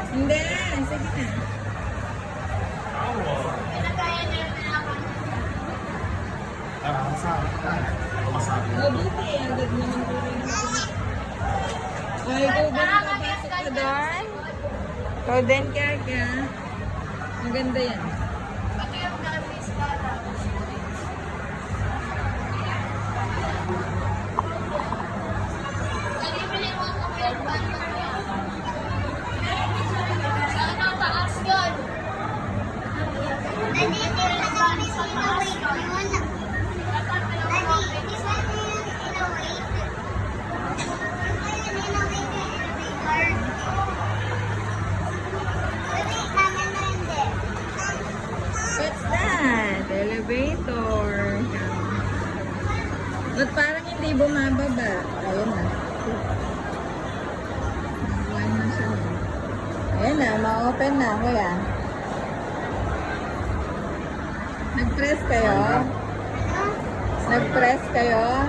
Hindi, sige na. Mabuti, agad naman po rin. Ay, ikaw ba nakapasok ka doon? Ikaw din, Kaka. Maganda yan. What's that? Elevator. Ba't parang hindi bumababa? Ayun na. One na siya. Ayan na, ma-open na. Kuya. Nag-press kayo? Nag-press kayo?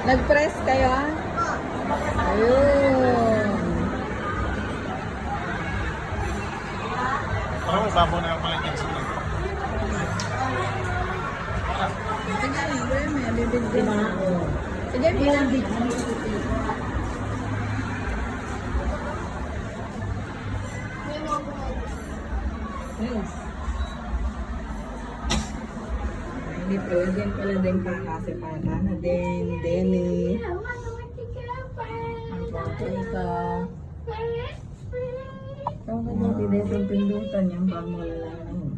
Nag-press kayo? Ayun. Parang mababaw na yung palagyan sa mga. Sige na, may bibigyan na. Sige, may bibigyan. Yes. Hindi pala din kakasi para na din, Denny. Ang photo ito. Kung hindi dito yung pindutan yung bag mo lalaki.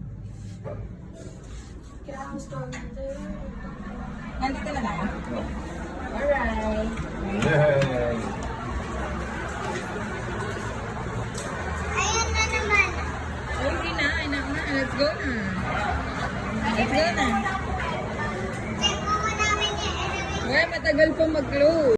Nandito na tayo? Alright. Yay! Ayan na naman. Okay na, anak na. Let's go na. Let's go na. Check mo namin yung elevator. Well, matagal pa mag-close.